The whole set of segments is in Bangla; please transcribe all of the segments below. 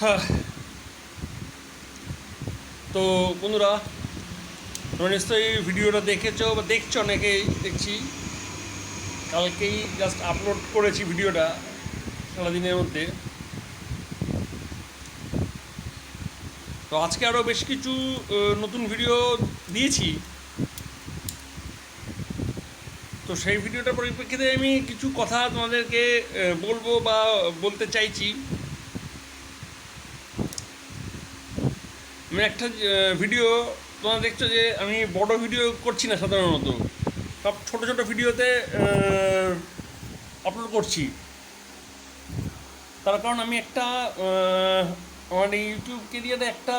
হ্যাঁ, তো বন্ধুরা, তোমরা নিশ্চয়ই ভিডিওটা দেখেছো বা দেখছো, অনেকেই দেখছি। কালকেই জাস্ট আপলোড করেছি ভিডিওটা সারাদিনের মধ্যে। তো আজকে আরও বেশ কিছু নতুন ভিডিও দিয়েছি। তো সেই ভিডিওটার পরিপ্রেক্ষিতে আমি কিছু কথা তোমাদেরকে বলবো বা বলতে চাইছি। আমি একটা ভিডিও, তোমরা দেখছো যে আমি বড় ভিডিও করছি না সাধারণত, সব ছোট ছোট ভিডিওতে আপলোড করছি। তার কারণ আমি একটা আমার এই ইউটিউব কেরিয়ারে একটা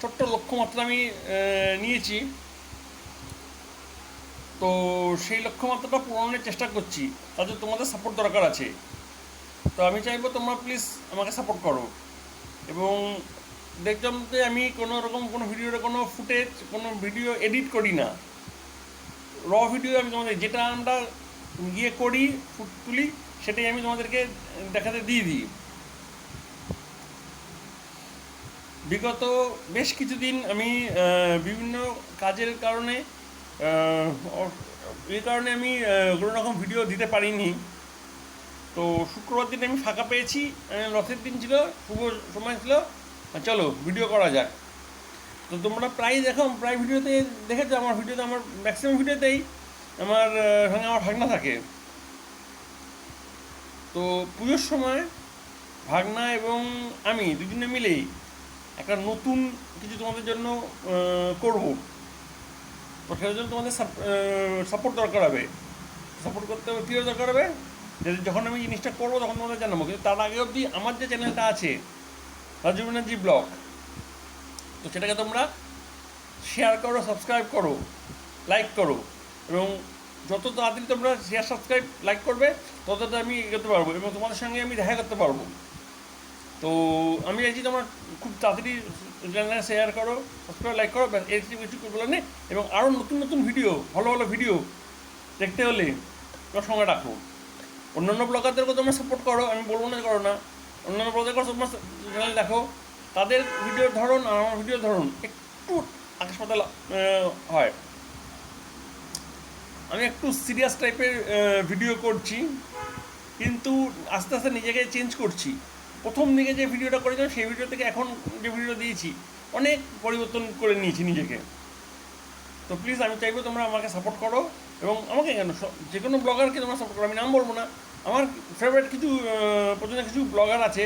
ছোট্ট লক্ষ্যমাত্রা আমি নিয়েছি। তো সেই লক্ষ্যমাত্রাটা পূরণের চেষ্টা করছি, তাতে তোমাদের সাপোর্ট দরকার আছে। তো আমি চাইবো তোমরা প্লিজ আমাকে সাপোর্ট করো। এবং দেখলাম যে আমি কোনো রকম কোনো ভিডিওতে কোনো ফুটেজ, কোনো ভিডিও এডিট করি না। র ভিডিও আমি তোমাদের যেটা আমরা গিয়ে করি, তুলি, সেটাই আমি তোমাদেরকে দেখাতে দিয়ে দিই। বিগত বেশ কিছুদিন আমি বিভিন্ন কাজের কারণে এই কারণে আমি কোনো রকম ভিডিও দিতে পারিনি। তো শুক্রবার দিন আমি ফাঁকা পেয়েছি, রথের দিন ছিল, শুভ সময় ছিল, চলো ভিডিও করা যাক। তো তোমরা প্রায় দেখো, প্রায় ভিডিওতে দেখেছো, আমার ভিডিওতে, আমার ম্যাক্সিমাম ভিডিওতেই আমার সঙ্গে আমার ভাগনা থাকে। তো পুজোর সময় ভাগনা এবং আমি দুজনে মিলেই একটা নতুন কিছু তোমাদের জন্য করব। তো সেটার জন্য তোমাদের সাপোর্ট দরকার হবে। সাপোর্ট করতে হবে, কীভাবে দরকার হবে, যে যখন আমি জিনিসটা করবো তখন তোমাদের জানাবো। কিন্তু তার আগে অবধি আমার যে চ্যানেলটা আছে, রাজু ব্যানার্জি ব্লগ, তো সেটাকে তোমরা শেয়ার করো, সাবস্ক্রাইব করো, লাইক করো। এবং যত তাড়াতাড়ি তোমরা শেয়ার, সাবস্ক্রাইব, লাইক করবে, তত আমি এগোতে পারবো এবং তোমাদের সঙ্গে আমি দেখা করতে পারবো। তো আমি চাইছি তোমরা খুব তাড়াতাড়ি চ্যানেলে শেয়ার করো, সাবস্ক্রাইব, লাইক করো, ব্যাস এর কিছু বলে নেই। এবং আরও নতুন নতুন ভিডিও, ভালো ভালো ভিডিও দেখতে হলে তোমার সঙ্গে রাখো। অন্যান্য ব্লগারদেরকেও তোমরা সাপোর্ট করো, আমি বলবো না করো না। অন্যান্য ব্লগারকেও তোমরা চ্যানেল দেখো, তাদের ভিডিওর ধরন আর আমার ভিডিওর ধরন একটু আকাশ পাতাল হয়। আমি একটু সিরিয়াস টাইপের ভিডিও করছি, কিন্তু আস্তে আস্তে নিজেকে চেঞ্জ করছি। প্রথম দিকে যে ভিডিওটা করেছিলাম সেই ভিডিও থেকে এখন যে ভিডিও দিয়েছি, অনেক পরিবর্তন করে নিয়েছি নিজেকে। তো প্লিজ আমি চাইবো তোমরা আমাকে সাপোর্ট করো। এবং আমাকে কেন, যে কোনো ব্লগারকে তোমরা সাপোর্ট করো, আমি নাম বলবো না। আমার ফেভারিট কিছু পছন্দের কিছু ব্লগার আছে,